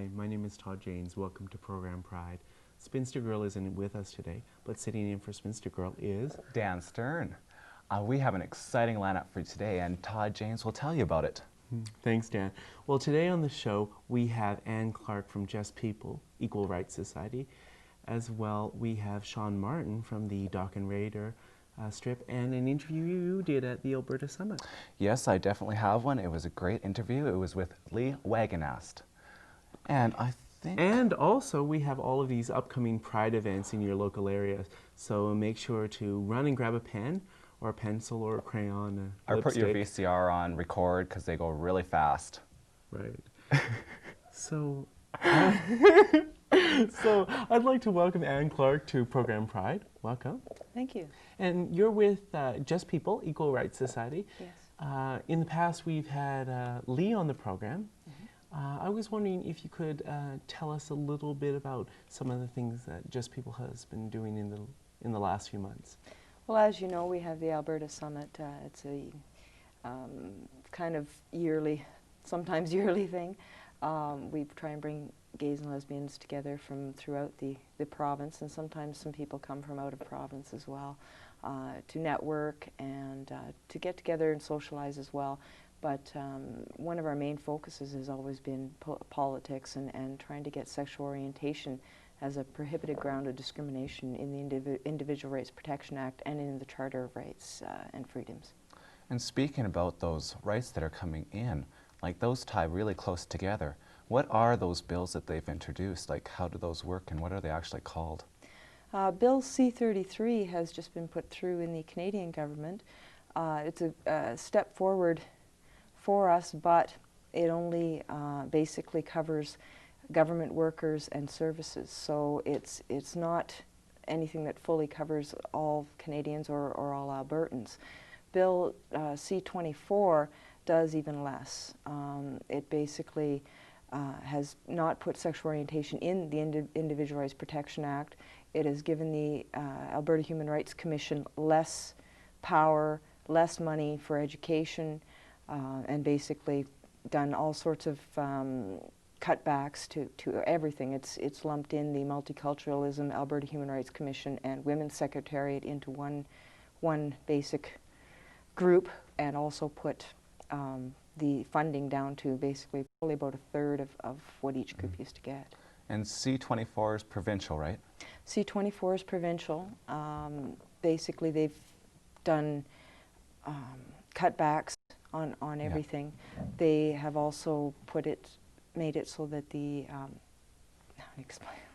Hi, my name is Todd James. Welcome to Program Pride. Spinster Girl isn't with us today, but sitting in for Spinster Girl is Dan Stern. We have an exciting lineup for you today, and Todd James will tell you about it. Thanks, Dan. Well, today on the show, we have Anne Clarke from Just People, Equal Rights Society. As well, we have Shawn Martin from the Dock and Raider strip, and an interview you did at the Alberta Summit. Yes, I definitely have one. It was a great interview. It was with Wegenast. And I think... And also, we have all of these upcoming Pride events in your local area, so make sure to run and grab a pen, or a pencil, or a crayon, or put your VCR on record, because they go really fast. Right. So I'd like to welcome Anne Clarke to Program Pride. Welcome. Thank you. And you're with Just People, Equal Rights Society. Yes. In the past, we've had Lee on the program. I was wondering if you could tell us a little bit about some of the things that Just People has been doing in the last few months. Well, as you know, we have the Alberta Summit. It's a kind of yearly, sometimes yearly thing. We try and bring gays and lesbians together from throughout the province, and sometimes some people come from out of province as well, to network and to get together and socialize as well. But one of our main focuses has always been politics and trying to get sexual orientation as a prohibited ground of discrimination in the Individual Rights Protection Act and in the Charter of Rights and Freedoms. And speaking about those rights that are coming in, like those tie really close together. What are those bills that they've introduced? Like, how do those work and what are they actually called? Bill C-33 has just been put through in the Canadian government. It's a step forward for us, but it only basically covers government workers and services. So it's not anything that fully covers all Canadians or all Albertans. Bill C-24 does even less. It basically has not put sexual orientation in the Individual Rights Protection Act. It has given the Alberta Human Rights Commission less power, less money for education, and basically done all sorts of cutbacks to everything. It's lumped in the Multiculturalism, Alberta Human Rights Commission, and Women's Secretariat into one basic group, and also put the funding down to basically probably about a third of what each group used to get. And C-24 is provincial, right? C-24 is provincial. Basically, they've done cutbacks on everything. Yeah. They have also made it so that the,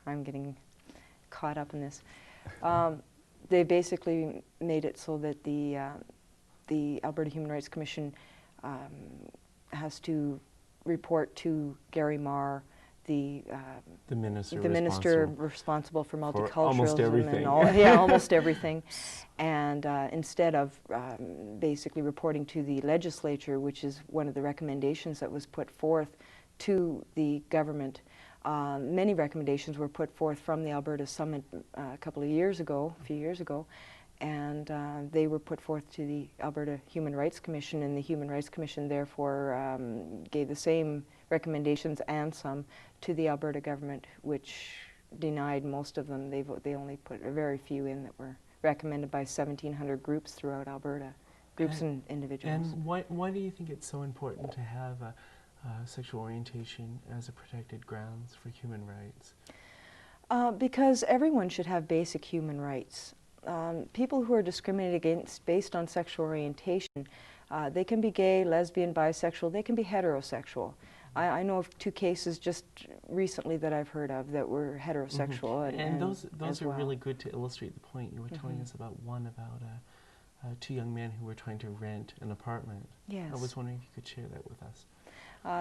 I'm getting caught up in this. They basically made it so that the Alberta Human Rights Commission has to report to Gary Marr, the minister responsible for multiculturalism, almost everything. And all, yeah, almost everything. And instead of basically reporting to the legislature, which is one of the recommendations that was put forth to the government, many recommendations were put forth from the Alberta Summit a few years ago, and they were put forth to the Alberta Human Rights Commission, and the Human Rights Commission therefore gave the same recommendations and some to the Alberta government, which denied most of them. They only put a very few in that were recommended by 1,700 groups throughout Alberta, groups and individuals. And why do you think it's so important to have sexual orientation as a protected grounds for human rights? Because everyone should have basic human rights. People who are discriminated against based on sexual orientation, they can be gay, lesbian, bisexual, they can be heterosexual. I know of 2 cases just recently that I've heard of that were heterosexual. And those are really good to illustrate the point. You were telling us about one about 2 young men who were trying to rent an apartment. Yes. I was wondering if you could share that with us.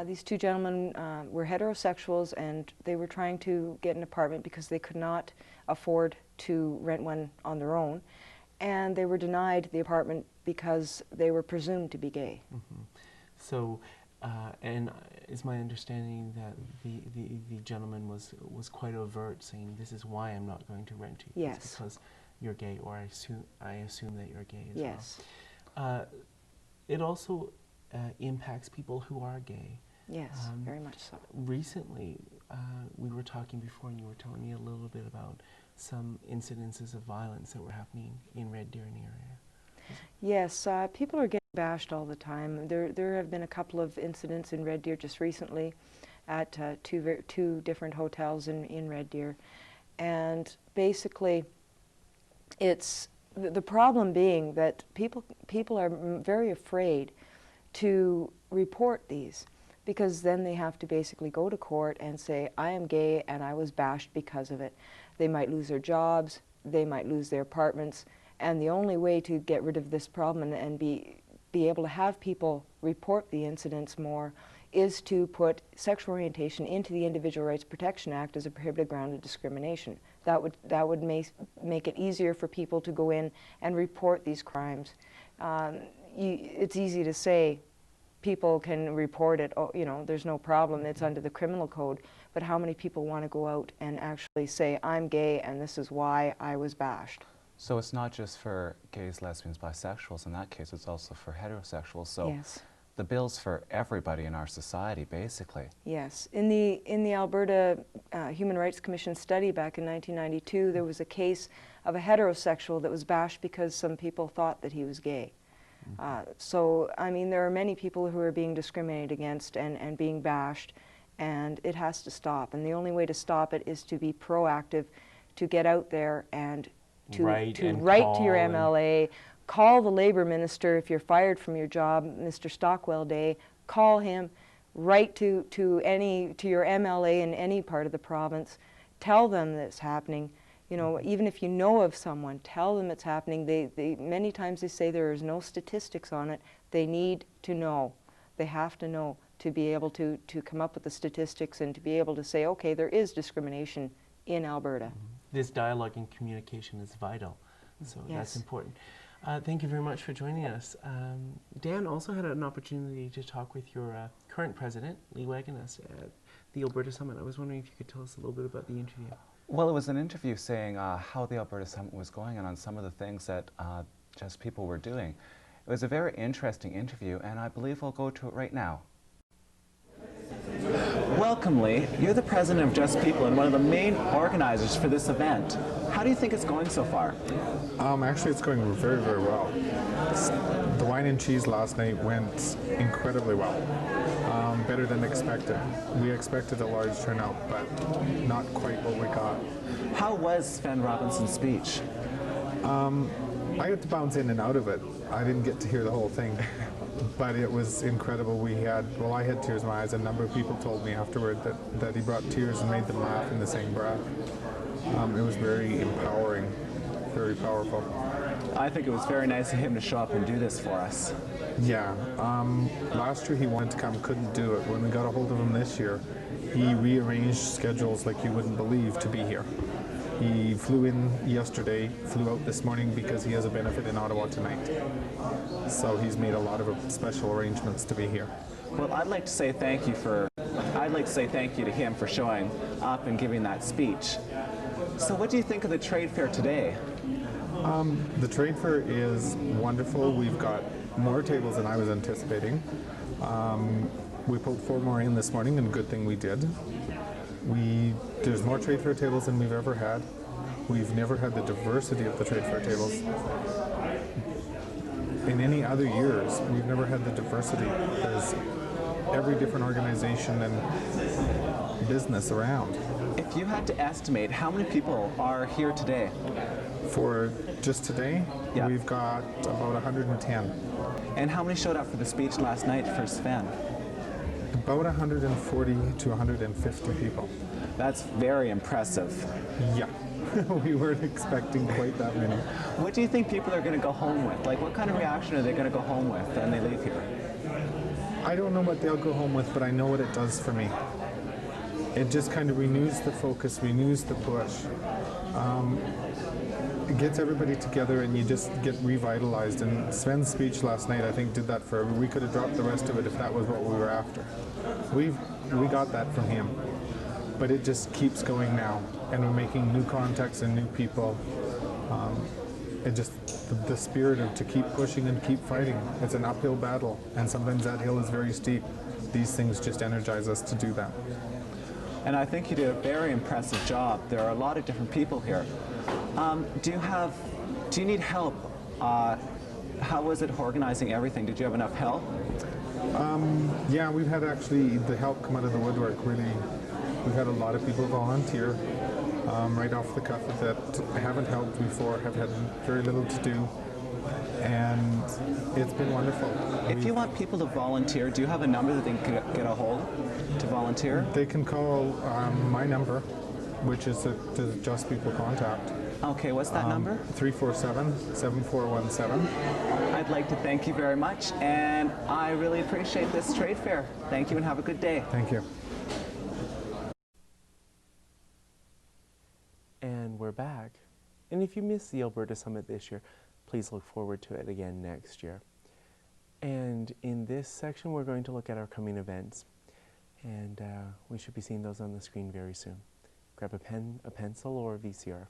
These 2 gentlemen were heterosexuals, and they were trying to get an apartment because they could not afford to rent one on their own, and they were denied the apartment because they were presumed to be gay. So, and it's my understanding that the gentleman was quite overt, saying, "This is why I'm not going to rent to you." Yes. It's because you're gay, or I assume that you're gay as well. Yes. It also impacts people who are gay. Yes, very much so. Recently, we were talking before and you were telling me a little bit about some incidences of violence that were happening in Red Deer and the area. Yes, people are getting bashed all the time. There have been a couple of incidents in Red Deer just recently at two different hotels in Red Deer. And basically, it's the problem being that people are very afraid to report these, because then they have to basically go to court and say, I am gay and I was bashed because of it. They might lose their jobs, they might lose their apartments, and the only way to get rid of this problem and be able to have people report the incidents more is to put sexual orientation into the Individual Rights Protection Act as a prohibited ground of discrimination. That would make it easier for people to go in and report these crimes. It's easy to say people can report it, oh, you know, there's no problem, it's under the criminal code, but how many people want to go out and actually say, I'm gay and this is why I was bashed? So it's not just for gays, lesbians, bisexuals. In that case, it's also for heterosexuals. So yes. The bill's for everybody in our society, basically. Yes. In the Alberta Human Rights Commission study back in 1992, there was a case of a heterosexual that was bashed because some people thought that he was gay. So, I mean, there are many people who are being discriminated against and being bashed, and it has to stop. And the only way to stop it is to be proactive, to get out there and to write to your MLA, call the Labour Minister if you're fired from your job, Mr. Stockwell Day, call him, write to your MLA in any part of the province, tell them that it's happening. You know, even if you know of someone, tell them it's happening. Many times they say there is no statistics on it. They need to know. They have to know to be able to come up with the statistics and to be able to say, okay, there is discrimination in Alberta. This dialogue and communication is vital, so yes. That's important. Thank you very much for joining us. Dan also had an opportunity to talk with your current president, Lee Wegenast, at the Alberta Summit. I was wondering if you could tell us a little bit about the interview. Well, it was an interview saying how the Alberta Summit was going and on some of the things that Just People were doing. It was a very interesting interview, and I believe we'll go to it right now. Welcome, Lee. You're the president of Just People and one of the main organizers for this event. How do you think it's going so far? Actually, it's going very, very well. The wine and cheese last night went incredibly well. Better than expected. We expected a large turnout, but not quite what we got. How was Sven Robinson's speech? I had to bounce in and out of it. I didn't get to hear the whole thing, but it was incredible. I had tears in my eyes. A number of people told me afterward that he brought tears and made them laugh in the same breath. It was very empowering, very powerful. I think it was very nice of him to show up and do this for us. Yeah. Last year he wanted to come, couldn't do it. When we got a hold of him this year, he rearranged schedules like you wouldn't believe to be here. He flew in yesterday, flew out this morning because he has a benefit in Ottawa tonight. So he's made a lot of special arrangements to be here. Well, I'd like to say thank you to him for showing up and giving that speech. So what do you think of the trade fair today? The trade fair is wonderful. We've got more tables than I was anticipating. We pulled 4 more in this morning, and good thing we did. There's more trade fair tables than we've ever had. We've never had the diversity of the trade fair tables. In any other years, we've never had the diversity. There's every different organization and business around. If you had to estimate how many people are here today? For just today, yeah. We've got about 110. And how many showed up for the speech last night for Sven? About 140 to 150 people. That's very impressive. Yeah, we weren't expecting quite that many. What do you think people are going to go home with? Like, what kind of reaction are they going to go home with when they leave here? I don't know what they'll go home with, but I know what it does for me. It just kind of renews the focus, renews the push. It gets everybody together and you just get revitalized. And Sven's speech last night, I think, did that for everyone. We could have dropped the rest of it if that was what we were after. We got that from him. But it just keeps going now. And we're making new contacts and new people. It just, the spirit of to keep pushing and keep fighting. It's an uphill battle. And sometimes that hill is very steep. These things just energize us to do that. and I think you did a very impressive job. There are a lot of different people here. Do you need help? How was it organizing everything? Did you have enough help? Yeah, we've had actually the help come out of the woodwork, really. We've had a lot of people volunteer right off the cuff that haven't helped before, have had very little to do, and it's been wonderful. If you want people to volunteer, do you have a number that they can get a hold to volunteer? They can call my number, which is the Just People contact. Okay, what's that number? 347-7417. I'd like to thank you very much, and I really appreciate this trade fair. Thank you and have a good day. Thank you. And we're back. And if you missed the Alberta Summit this year, please look forward to it again next year. And in this section, we're going to look at our coming events. And we should be seeing those on the screen very soon. Grab a pen, a pencil, or a VCR.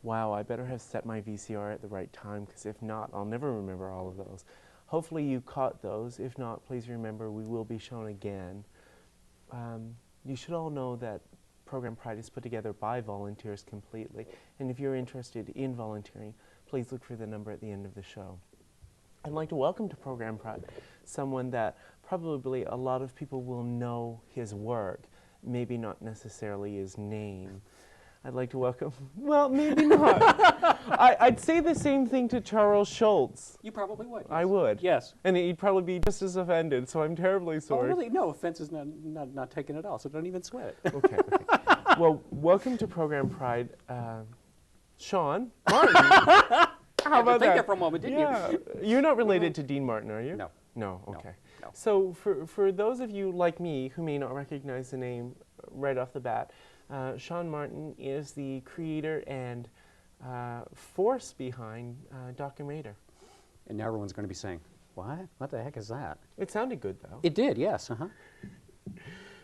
Wow, I better have set my VCR at the right time, because if not, I'll never remember all of those. Hopefully you caught those. If not, please remember we will be shown again. You should all know that Program Pride is put together by volunteers completely, and if you're interested in volunteering, please look for the number at the end of the show. I'd like to welcome to Program Pride someone that probably a lot of people will know his work, maybe not necessarily his name. I'd like to welcome, well, maybe not. I'd say the same thing to Charles Schultz. You probably would. Yes. I would. Yes. And he'd probably be just as offended, so I'm terribly sorry. Oh, really? No, offense is not taken at all, so don't even sweat it. Okay. Well, welcome to Program Pride, Shawn Martin. How about think that? for a moment, didn't you? You're not related to Dean Martin, are you? No. No, okay. No. So for those of you like me who may not recognize the name right off the bat, Shawn Martin is the creator and force behind Doc and Raider. And now everyone's going to be saying, what? What the heck is that? It sounded good, though. It did, yes.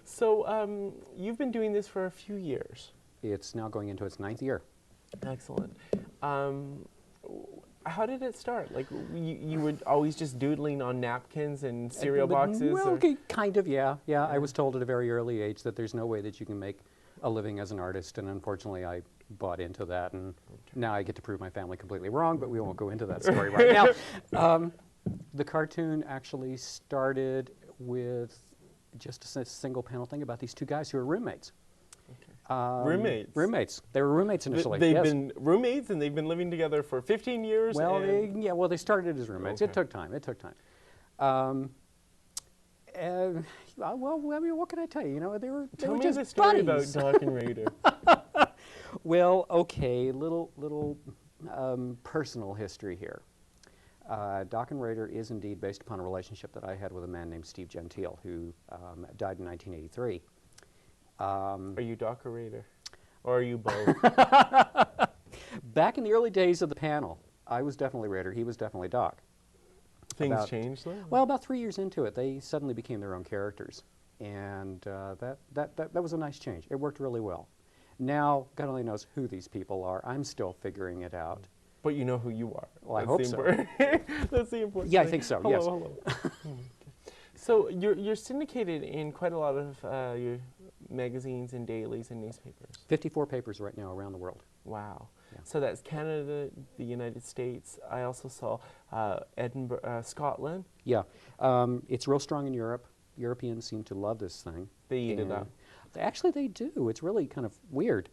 So you've been doing this for a few years. It's now going into its 9th year. Excellent. How did it start? Like, you were always just doodling on napkins and cereal boxes? Well, or? kind of, yeah. Yeah, I was told at a very early age that there's no way that you can make a living as an artist, and unfortunately I bought into that, and now I get to prove my family completely wrong, but we won't go into that story right now. The cartoon actually started with just a single panel thing about these two guys who are roommates. Roommates? Roommates. They were roommates initially. They've yes. been roommates, and they've been living together for 15 years? Well, they started as roommates. Okay. It took time. It took time. Well, I mean, what can I tell you? You know, they were Tell me just the story buddies. about Doc and Raider. Well, okay, little personal history here. Doc and Raider is indeed based upon a relationship that I had with a man named Steve Gentile, who died in 1983. Are you Doc or Raider? Or are you both? Back in the early days of the panel, I was definitely Raider, he was definitely Doc. Things changed though? Well, about 3 years into it, they suddenly became their own characters. And that was a nice change. It worked really well. Now, God only knows who these people are. I'm still figuring it out. But you know who you are. Well, I hope so. That's the important Yeah, I thing. think so, Hello, yes. hello. So you're syndicated in quite a lot of your magazines and dailies and newspapers. 54 papers right now around the world. Wow. Yeah. So that's Canada, the United States. I also saw Edinburgh, Scotland. Yeah, it's real strong in Europe. Europeans seem to love this thing. They eat it And up. Actually, they do. It's really kind of weird.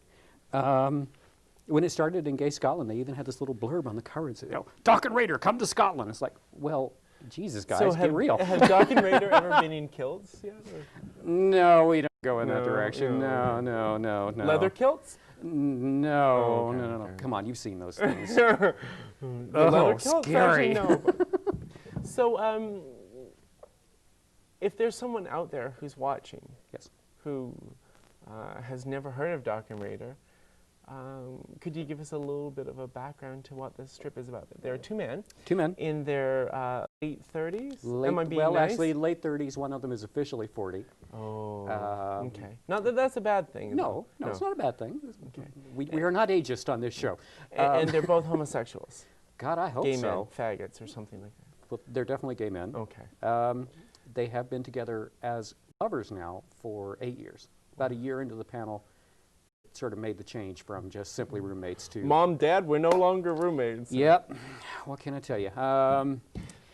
When it started in Gay Scotland, they even had this little blurb on the cover and said, "You know, Doc and Raider, come to Scotland." It's like, well, Jesus, guys, So get real. have Doc and Raider ever been in kilts yet? Or No, we don't go in that No, direction. no. No. leather kilts? No, Oh, okay, no. okay. Come on, you've seen those things. The leather kilts? scary. Actually, no. So, if there's someone out there who's watching, Yes. who has never heard of Doc and Raider, could you give us a little bit of a background to what this strip is about? There are two men Two men. in their late 30s. Am I being well, nice? actually, late 30s. One of them is officially 40. Oh, Um, okay. Not that that's a bad thing. No, it's not a bad thing. Okay. We are not ageist on this show. And they're both homosexuals. God, I hope Gay so. men, faggots, or something like that. Well, they're definitely gay men. Okay. They have been together as lovers now for 8 years. About a year into the panel, it sort of made the change from just simply roommates to... Mom, Dad, we're no longer roommates. Yep. What can I tell you?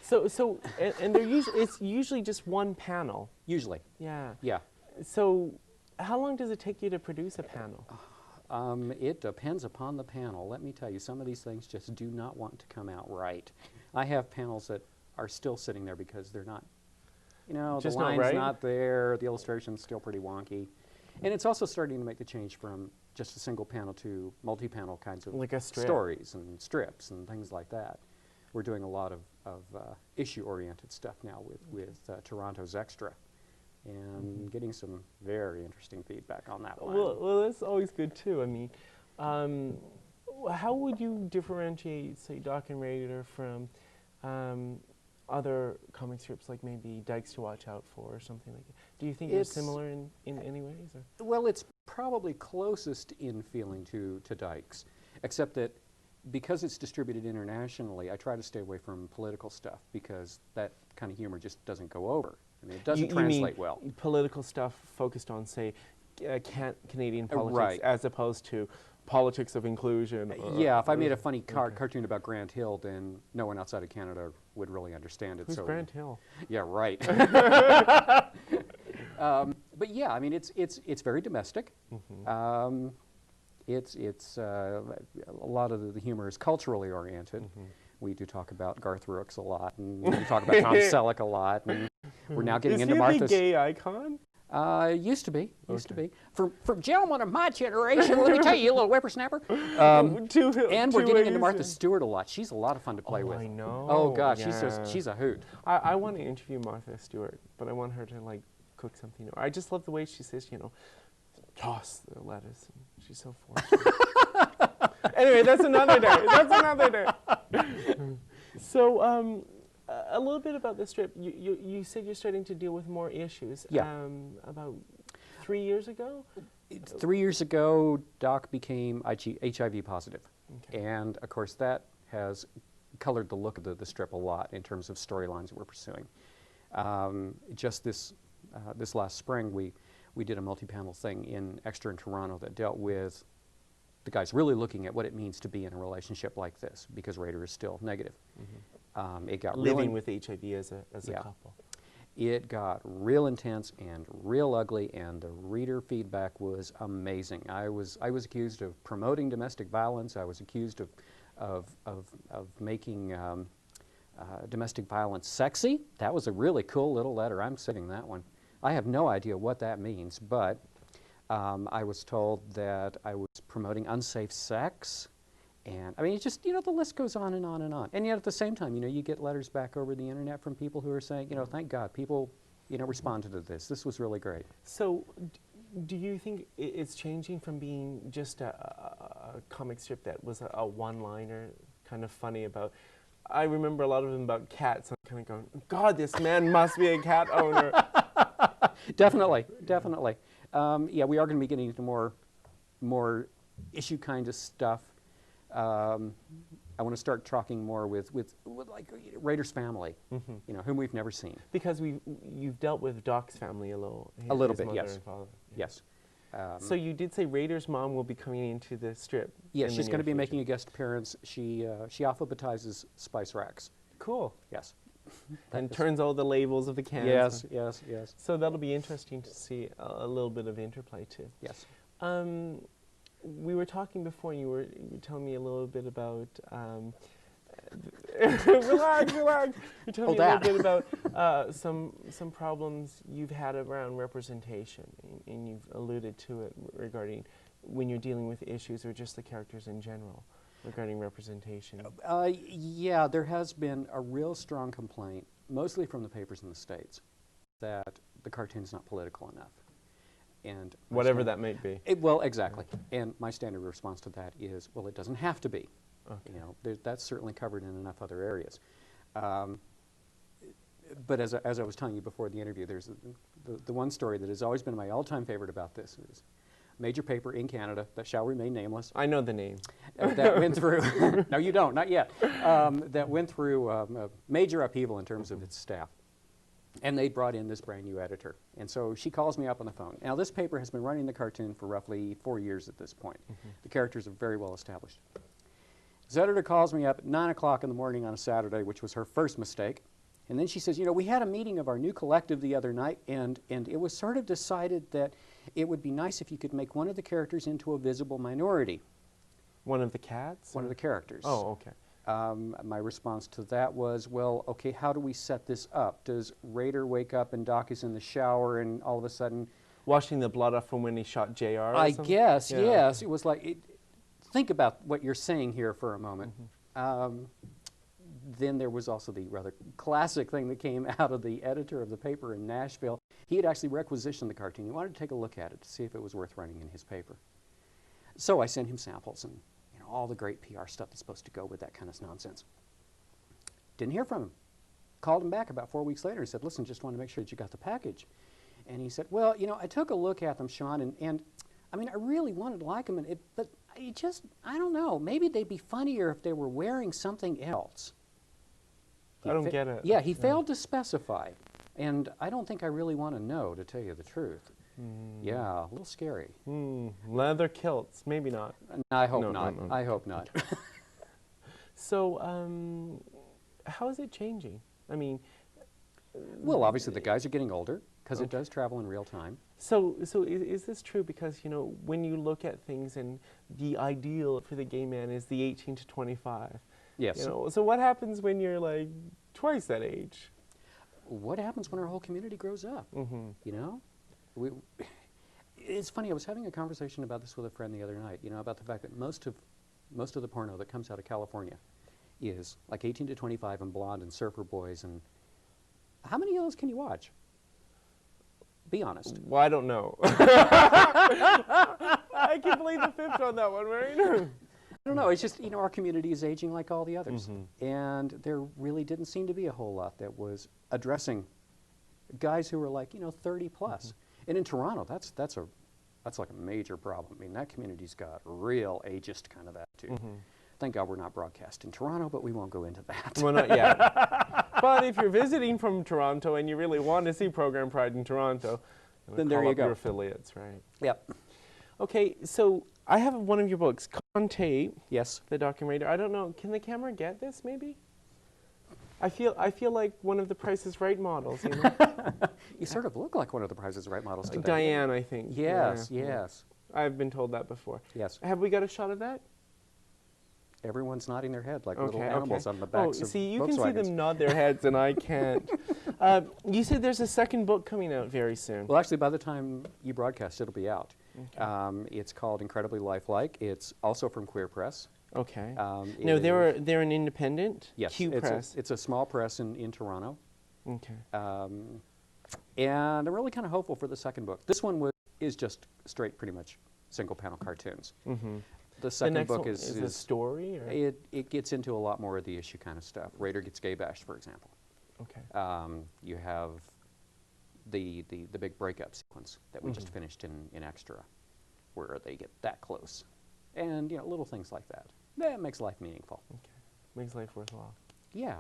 So and they're it's usually just one panel. Usually, Yeah. yeah. So how long does it take you to produce a panel? It depends upon the panel. Let me tell you, some of these things just do not want to come out right. I have panels that are still sitting there because they're not, you know, Just the not line's right? not there, the illustration's still pretty wonky. And it's also starting to make the change from just a single panel to multi-panel kinds of Like a strip. stories and strips and things like that. We're doing a lot of issue-oriented stuff now with Toronto's Extra, and getting some very interesting feedback on that one. Well, that's always good too. I mean, how would you differentiate, say, Doc and Raider from other comic strips, like maybe Dykes to Watch Out For or something like that? Do you think they're It's- similar in any ways? Or? Well, it's probably closest in feeling to Dykes, except that because it's distributed internationally, I try to stay away from political stuff because that kind of humor just doesn't go over. I mean, it doesn't You mean translate well. political stuff focused on, say, Canadian politics, right. as opposed to politics of inclusion. Yeah, if I made a funny cartoon about Grant Hill, then no one outside of Canada would really understand it. Who's so Grant Hill? Yeah, right. But yeah, I mean, it's very domestic. It's a lot of the humor is culturally oriented. We do talk about Garth Brooks a lot, and we talk about Tom Selleck a lot, and we're now getting Is into he a big Martha's. gay icon? Used to be. Okay. From gentlemen of my generation, let me tell you, you little whippersnapper. And we're getting into Martha Stewart a lot. She's a lot of fun to play with. I know. Oh gosh, Yeah. she's a hoot. I want to interview Martha Stewart, but I want her to like cook something. I just love the way she says, you know, toss the lettuce. And she's so forceful. Anyway, that's another day. That's another day. So, a little bit about the strip. You said you're starting to deal with more issues. Yeah. About 3 years ago? 3 years ago, Doc became HIV positive. Okay. And of course, that has colored the look of the strip a lot in terms of storylines that we're pursuing. Just this last spring, we did a multi-panel thing in Extra in Toronto that dealt with the guy's really looking at what it means to be in a relationship like this, because Raider is still negative. It got Living with HIV as a Yeah. couple. It got real intense and real ugly, and the reader feedback was amazing. I was accused of promoting domestic violence. I was accused of making domestic violence sexy. That was a really cool little letter. I'm sending that one. I have no idea what that means, but I was told that I was promoting unsafe sex. And I mean, it's just, the list goes on and on and on. And yet at the same time, you get letters back over the internet from people who are saying, thank God people, responded to this. This was really great. So do you think it's changing from being just a comic strip that was a one-liner, kind of funny about, I remember a lot of them about cats. I'm kind of going, God, this man must be a cat owner. Definitely, definitely. Yeah, we are going to be getting into more issue kind of stuff. I want to start talking more with like Raider's family, whom we've never seen. Because you've dealt with Doc's family a little. A little his bit, mother yes. and father. Yes. So you did say Raider's mom will be coming into the strip. Yes, in she's the going to near be making future. a guest appearance. She alphabetizes spice racks. Cool. Yes. And turns all the labels of the cans. Yes, yes, yes. So that'll be interesting to see a little bit of interplay too. Yes. We were talking before, and you were telling me a little bit about. Relax. You're telling me a little bit about some problems you've had around representation, and you've alluded to it regarding when you're dealing with issues or just the characters in general regarding representation. Yeah, there has been a real strong complaint, mostly from the papers in the States, that the cartoon's not political enough. And whatever that might be. Well, exactly. And my standard response to that is, well, it doesn't have to be. Okay. That's certainly covered in enough other areas. But as I was telling you before the interview, there's the one story that has always been my all-time favorite about this is a major paper in Canada that shall remain nameless. I know the name. That went through, no you don't, not yet, that went through a major upheaval in terms of its staff. And they brought in this brand new editor. And so she calls me up on the phone. Now this paper has been running the cartoon for roughly 4 years at this point. The characters are very well established. This editor calls me up at 9 o'clock in the morning on a Saturday, which was her first mistake. And then she says, we had a meeting of our new collective the other night, and it was sort of decided that it would be nice if you could make one of the characters into a visible minority. One of the cats? One of the characters. Oh, okay. My response to that was, well, okay, how do we set this up? Does Raider wake up and Doc is in the shower and all of a sudden... Washing the blood off from when he shot JR or I something? guess, Yeah. yes. It was like, think about what you're saying here for a moment. Then there was also the rather classic thing that came out of the editor of the paper in Nashville. He had actually requisitioned the cartoon. He wanted to take a look at it to see if it was worth running in his paper. So I sent him samples and all the great PR stuff that's supposed to go with that kind of nonsense. Didn't hear from him. Called him back about 4 weeks later and said, listen, just wanted to make sure that you got the package. And he said, well, I took a look at them, Shawn, and I mean, I really wanted to like them, but I don't know, maybe they'd be funnier if they were wearing something else. I don't get it. Yeah, he failed to specify, and I don't think I really want to know, to tell you the truth. Yeah, a little scary. Leather kilts, maybe not. I hope No, not. no, no. I hope not. So, how is it changing? I mean... Well, obviously the guys are getting older, because it does travel in real time. So is this true? Because, when you look at things and the ideal for the gay man is the 18 to 25. Yes. So what happens when you're like twice that age? What happens when our whole community grows up? It's funny, I was having a conversation about this with a friend the other night, about the fact that most of the porno that comes out of California is like 18 to 25 and blonde and surfer boys, and how many of those can you watch? Be honest. Well, I don't know. I can plead the fifth on that one, right? I don't know, it's just, our community is aging like all the others. And there really didn't seem to be a whole lot that was addressing guys who were like, 30 plus. And in Toronto, that's like a major problem. I mean, that community's got real ageist kind of attitude. Thank God we're not broadcast in Toronto, but we won't go into that. Well, not yet. But if you're visiting from Toronto and you really want to see Program Pride in Toronto, then there call you up go. your affiliates, right? Yep. Okay, so I have one of your books, on tape. Yes. The Documentator. I don't know. Can the camera get this? Maybe. I feel like one of the Price is Right models. You know? You sort of look like one of the Price is Right models today. Diane, I think. Yes, Yeah. yes. I've been told that before. Yes. Have we got a shot of that? Everyone's nodding their head like Okay, little animals okay. on the backs Oh, of see, you can see Volkswagens. them nod their heads, and I can't. You said there's a second book coming out very soon. Well, actually, by the time you broadcast, it'll be out. Okay. It's called Incredibly Lifelike. It's also from Queer Press. Okay. It No, they're is- an independent. Yes, Q Press. it's a small press in Toronto. Okay. And I'm really kind of hopeful for the second book. This one is just straight, pretty much, single-panel cartoons. Mm-hmm. The second next book one is a story, or? It gets into a lot more of the issue kind of stuff. Raider gets gay bashed, for example. Okay. You have the big breakup sequence that we just finished in Extra, where they get that close, and little things like that. That makes life meaningful. Okay. Makes life worthwhile. Yeah.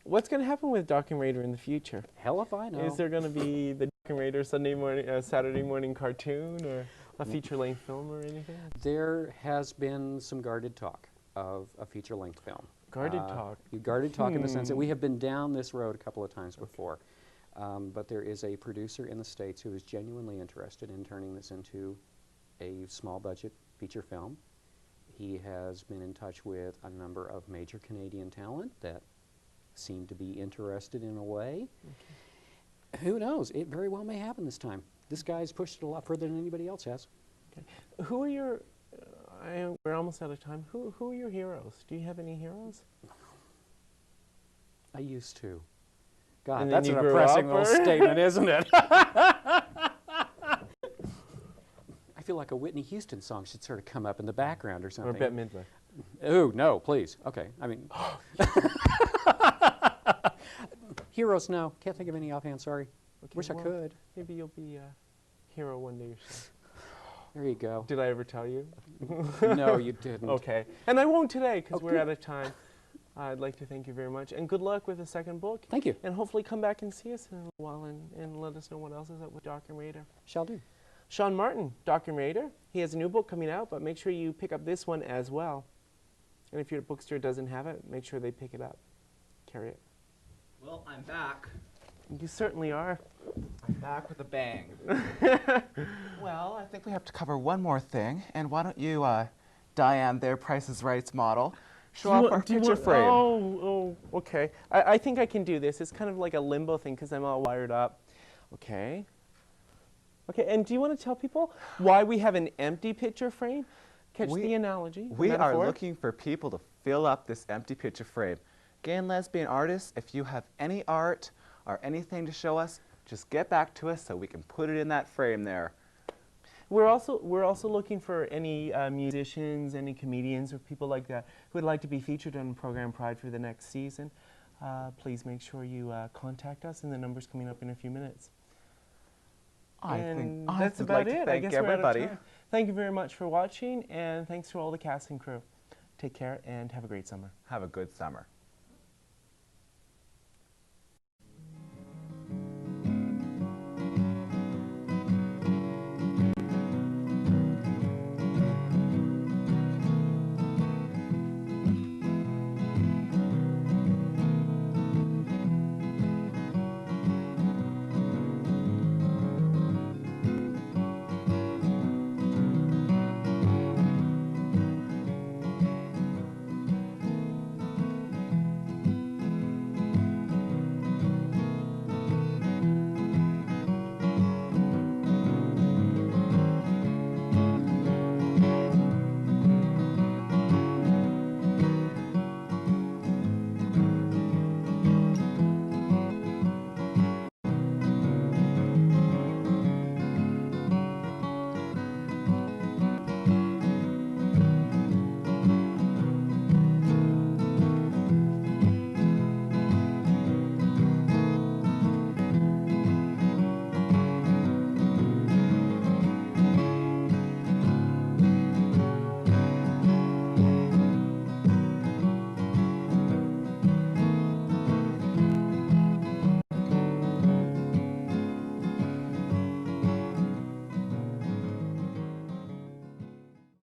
What's going to happen with Doc and Raider in the future? Hell if I know. Is there going to be the Doc and Raider Saturday morning cartoon, or a feature-length film, or anything? There has been some guarded talk of a feature-length film. Guarded talk. Guarded talk in the sense that we have been down this road a couple of times before. But there is a producer in the States who is genuinely interested in turning this into a small-budget feature film. He has been in touch with a number of major Canadian talent that seem to be interested in a way. Okay. Who knows? It very well may happen this time. This guy's pushed it a lot further than anybody else has. Okay. Who are your... we're almost out of time. Who are your heroes? Do you have any heroes? I used to. God, And that's then an you grew depressing up, little or? statement, isn't it? I feel like a Whitney Houston song should sort of come up in the background or Or something. Bette Midler? Oh, no, please. Okay, I mean... Heroes, no. Can't think of any offhand, sorry. Okay, Wish I well, could. Maybe you'll be a hero one day yourself. There you go. Did I ever tell you? No, you didn't. Okay. And I won't today, because we're good. out of time. I'd like to thank you very much. And good luck with the second book. Thank you. And hopefully come back and see us in a little while and let us know what else is up with Doc and Raider. Shall do. Shawn Martin, Doc and Raider. He has a new book coming out, but make sure you pick up this one as well. And if your bookstore doesn't have it, make sure they pick it up. Carry it. Well, I'm back. You certainly are. I'm back with a bang. Well, I think we have to cover one more thing. And why don't you, Diane, their Price is Right's model, show off our picture frame. Oh, okay. I think I can do this. It's kind of like a limbo thing because I'm all wired up. Okay. Okay, and do you want to tell people why we have an empty picture frame? Catch the analogy. We are metaphor? looking for people to fill up this empty picture frame. Gay and lesbian artists, if you have any art or anything to show us, just get back to us so we can put it in that frame there. We're also looking for any musicians, any comedians, or people like that who would like to be featured on Program Pride for the next season. Please make sure you contact us, and the number's coming up in a few minutes. I That's would about like to it. thank I guess we're out of everybody. time. Thank you very much for watching, and thanks to all the cast and crew. Take care and have a great summer. Have a good summer.